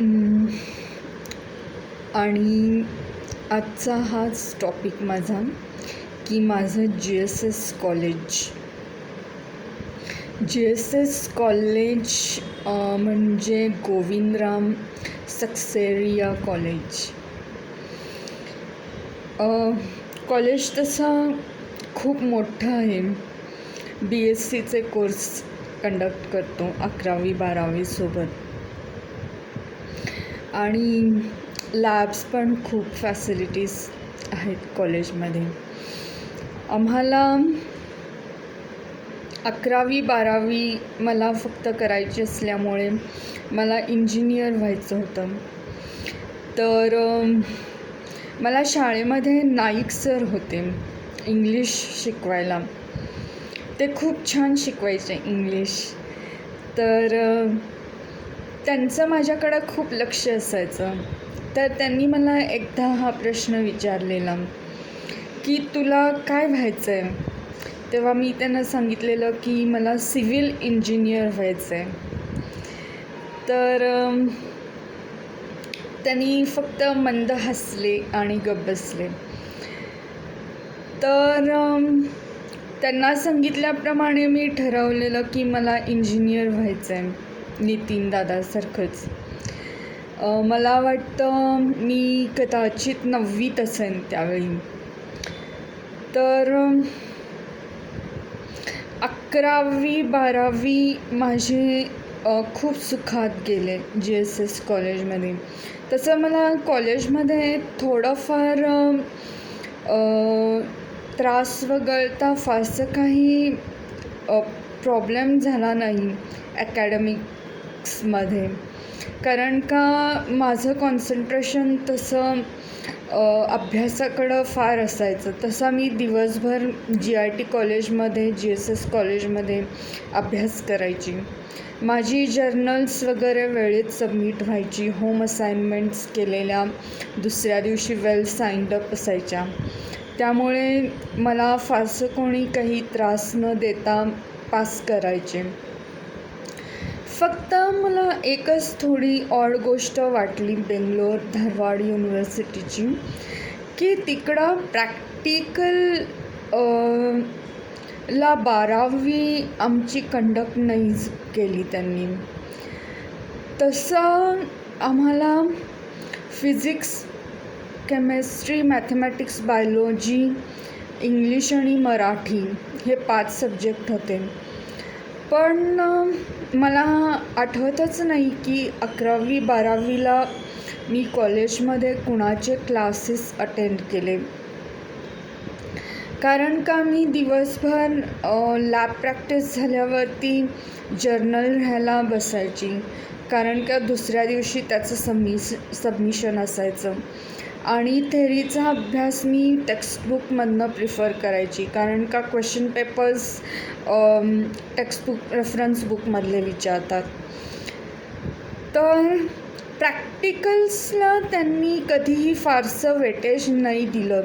अं, आणि आजचा हाच टॉपिक माझा की माझं जी एस एस कॉलेज म्हणजे गोविंदराम सक्सेरिया कॉलेज. कॉलेज तसा खूप मोठं आहे. BSCचे कोर्स कंडक्ट करतो 11वी-12वी सोबत, आणि लॅब्स पण खूप फॅसिलिटीज आहेत कॉलेजमध्ये. आम्हाला 11वी-12वी मला फक्त करायची असल्यामुळे मला इंजिनियर व्हायचं होतं. तर मला शाळेमध्ये नाईक सर होते इंग्लिश शिकवायला. ते खूप छान शिकवायचे इंग्लिश. तर त्यांचं माझ्याकडं खूप लक्ष असायचं. तर त्यांनी मला एकदा हा प्रश्न विचारलेला की तुला काय व्हायचं आहे. तेव्हा मी त्यांना सांगितलेलं की मला सिव्हिल इंजिनियर व्हायचं आहे. तर त्यांनी फक्त मंद हसले आणि गप्प बसले. तर त्यांना सांगितल्याप्रमाणे मी ठरवलेलं की मला इंजिनियर व्हायचं आहे, नितीन दादासारखंच. मला वाटतं मी कदाचित 9वीत असेन त्यावेळी. तर 11वी-12वी माझे खूप सुखात गेले GSS कॉलेजमध्ये. तसं मला कॉलेजमध्ये थोडंफार त्रास वगळता फारसं काही प्रॉब्लेम झाला नाही ॲकॅडमिक्समध्ये, कारण का माझं कॉन्सन्ट्रेशन तसं अभ्यासाकडं फार असायचं. तसा मी दिवसभर GIT कॉलेजमध्ये GSS कॉलेजमध्ये अभ्यास करायची. माझी जर्नल्स वगैरे वेळेत सबमिट व्हायची. होम असाइनमेंट्स केलेल्या दुसऱ्या दिवशी वेल साइंड अप असायच्या. त्यामुळे मला फारसं कोणी काही त्रास न देता पास करायचे. फक्त मला एकच थोडी ऑड गोष्ट वाटली बेंगलोर धारवाड युनिव्हर्सिटीची, की तिकडं प्रॅक्टिकल ला 12वी आमची कंडक्ट नाहीच केली त्यांनी. तसं आम्हाला physics, chemistry, mathematics, biology, English आणि मराठी हे 5 सब्जेक्ट होते. पण मला आठवतच नाही की 11वी-12वीला मी कॉलेजमध्ये कुणाचे क्लासेस अटेंड केले, कारण का मी दिवसभर लॅब प्रॅक्टिस झाल्यावरती जर्नल लिहायला बसायची, कारण का दुसऱ्या दिवशी त्याचं सबमिशन असायचं. आणि थेरीचा अभ्यास मी टेक्स्टबुकमधनं प्रिफर करायची, कारण का क्वेश्चन पेपर्स टेक्स्टबुक रेफरन्स बुकमधले विचारतात. तर प्रॅक्टिकल्सला त्यांनी कधीही फारसं वेटेज नाही दिलं.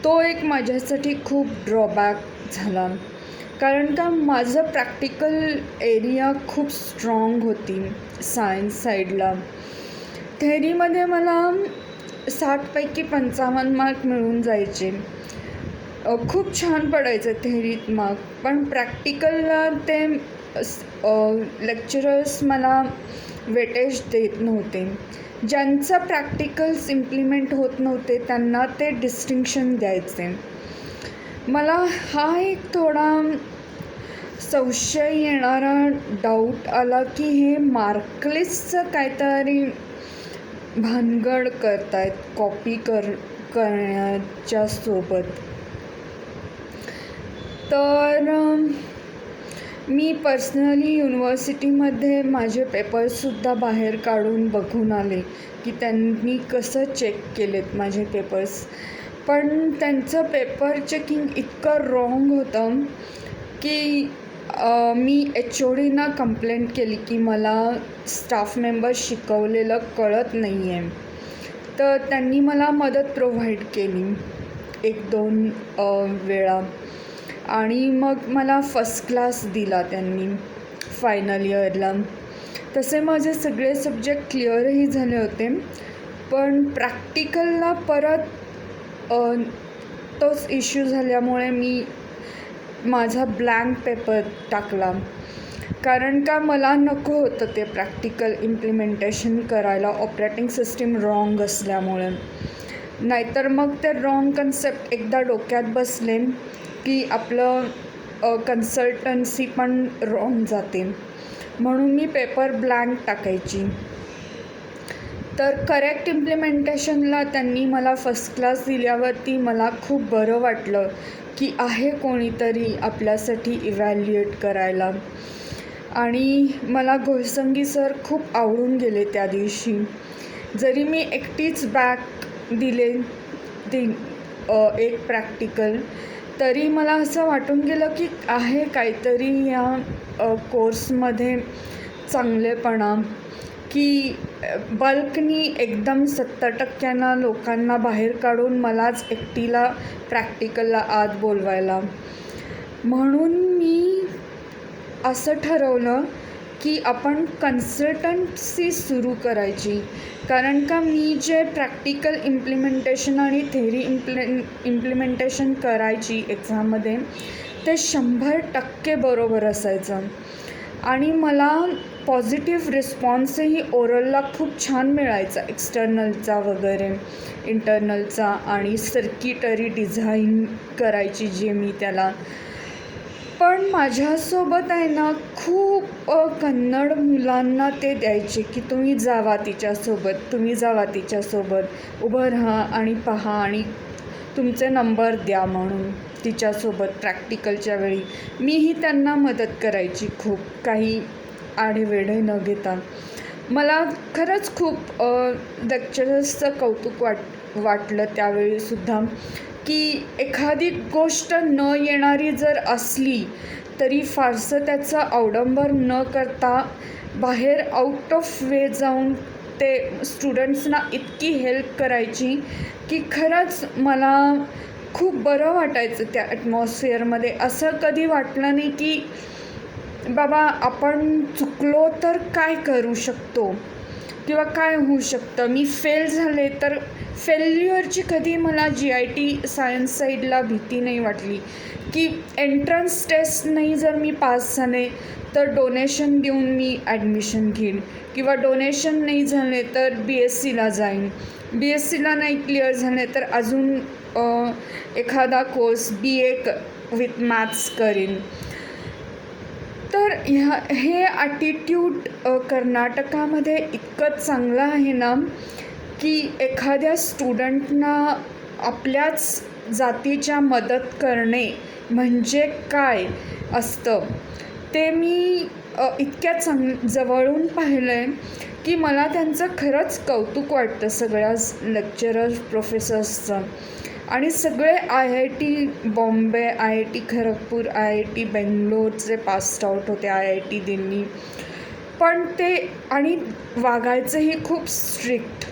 तो एक माझ्यासाठी खूप ड्रॉबॅक झाला, कारण का माझं प्रॅक्टिकल एरिया खूप स्ट्रॉंग होती सायन्स साईडला. थेरीमध्ये मला 60पैकी 55 मार्क मिळून जायचे. खूप छान पडायचं थेरीत मार्क. पण प्रॅक्टिकलला ते लेक्चरर्स मला वेटेज देत नव्हते. ज्यांचं प्रॅक्टिकल्स इम्प्लिमेंट होत नव्हते त्यांना ते डिस्टिंक्शन द्यायचे. मला हा एक थोडा संशय येणारा डाऊट आला की हे मार्कलिस्टचं काहीतरी भानगड करतायत कॉपी करण्याच्या सोबत. तर मी पर्सनली युनिव्हर्सिटीमध्ये माझे पेपर्ससुद्धा बाहेर काढून बघून आले की त्यांनी कसं चेक केलेत माझे पेपर्स. पण त्यांचं पेपर चेकिंग इतकं रॉंग होतं की मी HODना कंप्लेंट केली की मला स्टाफ मेंबर शिकवलेलं कळत नाही आहे. तर त्यांनी मला मदत प्रोव्हाइड केली 1-2 वेळा, आणि मग मला फर्स्ट क्लास दिला त्यांनी फायनल इयरला. तसे माझे सगळे सब्जेक्ट क्लिअरही झाले होते, पण प्रॅक्टिकलला परत तोच इश्यू झाल्यामुळे मी माझा ब्लँक पेपर टाकला. कारण का मला नको होतं ते प्रॅक्टिकल इम्प्लिमेंटेशन करायला ऑपरेटिंग सिस्टीम रॉंग असल्यामुळे. नाहीतर मग ते रॉंग कन्सेप्ट एकदा डोक्यात बसले की आपलं कन्सल्टन्सी पण रॉंग जाते. म्हणून मी पेपर ब्लँक टाकायची. तर करेक्ट इम्प्लिमेंटेशनला त्यांनी मला फर्स्ट क्लास दिल्यावरती मला खूप बरं वाटलं की आहे कोणीतरी आपल्यासाठी इव्हॅल्युएट करायला. आणि मला घोळसंगी सर खूप आवडून गेले त्या दिवशी. जरी मी एकटीच बॅक दिले एक प्रॅक्टिकल, तरी मला असं वाटून गेलं की आहे काहीतरी या कोर्समध्ये चांगलेपणा, की बल्कनी एकदम 70% लोकांना बाहेर काढून मलाच एकटीला प्रॅक्टिकलला आत बोलवायला. म्हणून मी असं ठरवलं की आपण कन्सल्टन्सी सुरू करायची. कारण का मी जे प्रॅक्टिकल इम्प्लिमेंटेशन आणि थेरी इम्प्लिमेंटेशन करायची एक्झाममध्ये ते 100% बरोबर असायचं. आणि मला पॉझिटिव्ह रिस्पॉन्सही ओरलला खूप छान मिळायचा, एक्सटर्नलचा वगैरे, इंटरनलचा. आणि सर्किटरी डिझाईन करायची जे मी त्याला. पण माझ्यासोबत आहे ना खूप कन्नड मुलांना ते द्यायचे की तुम्ही जावा तिच्यासोबत उभं राहा आणि पहा आणि तुमचे नंबर द्या म्हणून तिच्यासोबत प्रॅक्टिकलच्या वेळी. मीही त्यांना मदत करायची खूप, काही आढेवेढे न घेता. मला खरंच खूप लेक्चरर्सचं कौतुक वाटलं त्यावेळीसुद्धा, की एखादी गोष्ट न येणारी जर असली तरी फारसं त्याचं अवडंबर न करता बाहेर आउट ऑफ वे जाऊन ते स्टुडंट्सना इतकी हेल्प करायची की खरंच मला खूप बरं वाटायचं त्या ॲटमॉस्फिअरमध्ये. असं कधी वाटलं नाही की बाबा आपण चुकलो तर काय करू शकतो किंवा काय होऊ शकतं, मी फेल झाले तर. फेल्युअरची कधी मला GIT सायन्स साईडला भीती नाही वाटली, की एंट्रन्स टेस्ट नाही जर मी पास झाले तर डोनेशन देऊन मी ॲडमिशन घेईन, किंवा डोनेशन नाही झाले तर BScला जाईन, BScला नाही क्लिअर झाले तर अजून एखादा कोर्स BA विथ मॅथ्स करीन. तर हे ॲटिट्यूड कर्नाटकामध्ये इतकं चांगलं आहे ना, की एखाद्या स्टुडंटना आपल्याच जातीच्या मदत करणे म्हणजे काय असतं ते मी इतक्या जवळून पाहिलं आहे की मला त्यांचं खरंच कौतुक वाटतं, सगळ्याच लेक्चरर्स प्रोफेसर्सचं. आणि सगळे IIT Bombay, IIT Kharagpur, IIT बेंगलोरचे पास्ड आऊट होते, IIT दिल्ली. पण ते आणि वागायचंही खूप स्ट्रिक्ट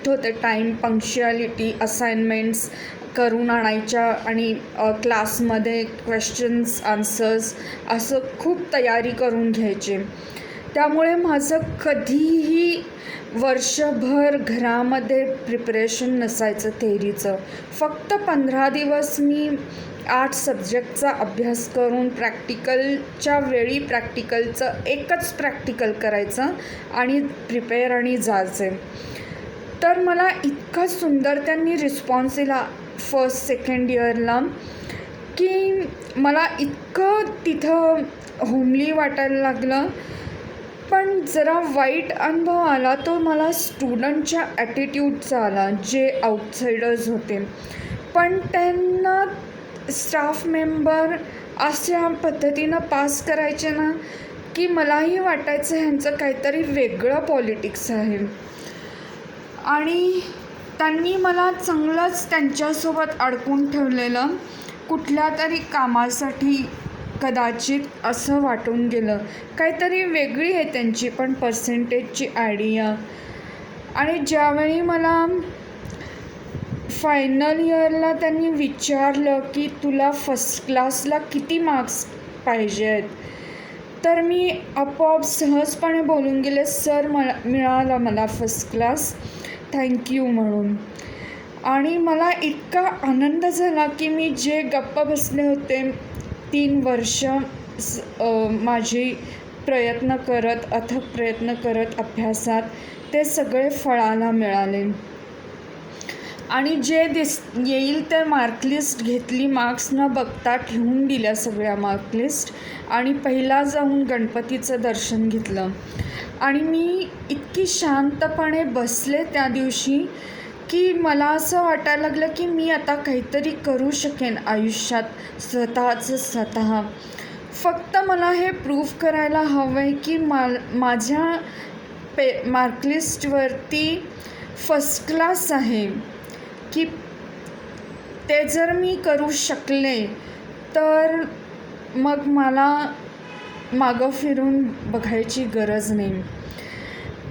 होते. टाईम, पंक्च्युअलिटी, असाइनमेंट्स करून आणायच्या आणि क्लासमध्ये क्वेश्चन्स आन्सर्स असं खूप तयारी करून घ्यायचे. त्यामुळे माझं कधीही वर्षभर घरामध्ये प्रिपरेशन नसायचं थेरीचं. फक्त 15 दिवस मी 8 सब्जेक्टचा अभ्यास करून प्रॅक्टिकलच्या वेळी प्रॅक्टिकलचं एकच प्रॅक्टिकल करायचं आणि प्रिपेअर आणि जायचे. तर मला इतका सुंदर त्यांनी रिस्पॉन्स दिला फर्स्ट सेकंड इयरला, की मला इतकं तिथं होमली वाटायला लागलं. पण जरा वाईट अनुभव आला तो मला स्टुडंटच्या ॲटिट्यूडचा आला, जे आउटसाइडर्स होते. पण त्यांना स्टाफ मेंबर अशा पद्धतीनं पास करायचे ना, की मलाही वाटायचं ह्यांचं काहीतरी वेगळं पॉलिटिक्स आहे. आणि त्यांनी मला चांगलंच त्यांच्यासोबत अडकून ठेवलेलं, कुठल्या तरी कामासाठी कदाचित असं वाटून गेलं. काहीतरी वेगळी आहे त्यांची पण पर्सेंटेजची आयडिया. आणि ज्यावेळी मला फायनल इयरला त्यांनी विचारलं की तुला फर्स्ट क्लासला किती मार्क्स पाहिजे आहेत, तर मी आपोआप सहजपणे बोलून गेले, सर मिळाला मला फर्स्ट क्लास, थँक्यू म्हणून. आणि मला इतका आनंद झाला की मी जे गप्प बसले होते 3 वर्ष माझी अथक प्रयत्न करत अभ्यासात, ते सगळे फळाला मिळाले. आणि जे येईल ते मार्कलिस्ट घेतली, मार्क्स न बघता ठेवून दिल्या सगळ्या मार्कलिस्ट, आणि पहिला जाऊन गणपतीचं दर्शन घेतलं. आणि मी इतकी शांतपणे बसले त्या दिवशी की मला असं वाटायला लागलं की मी आता काहीतरी करू शकेन आयुष्यात स्वतः. फक्त मला हे प्रूव्ह करायला हवं आहे की माझ्या मार्कलिस्टवरती फर्स्ट क्लास आहे, की ते जर मी करू शकले तर मग मला मागं फिरून बघायची गरज नाही.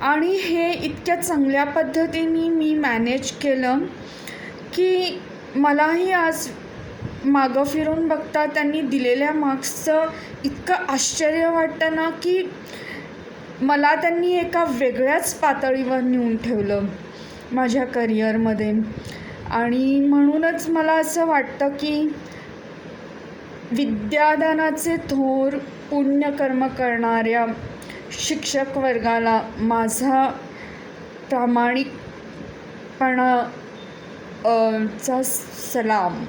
आणि हे इतक्या चांगल्या पद्धतीने मी मॅनेज केलं की मलाही आज मागं फिरून बघता त्यांनी दिलेल्या मार्क्सचं इतकं आश्चर्य वाटतं ना की मला त्यांनी एका वेगळ्याच पातळीवर नेऊन ठेवलं माझ्या करिअरमध्ये. आणि म्हणूनच मला असं वाटतं की विद्यादानाचे थोर पुण्यकर्म करणाऱ्या शिक्षक वर्गाला माझा प्रामाणिकपणा चा सलाम.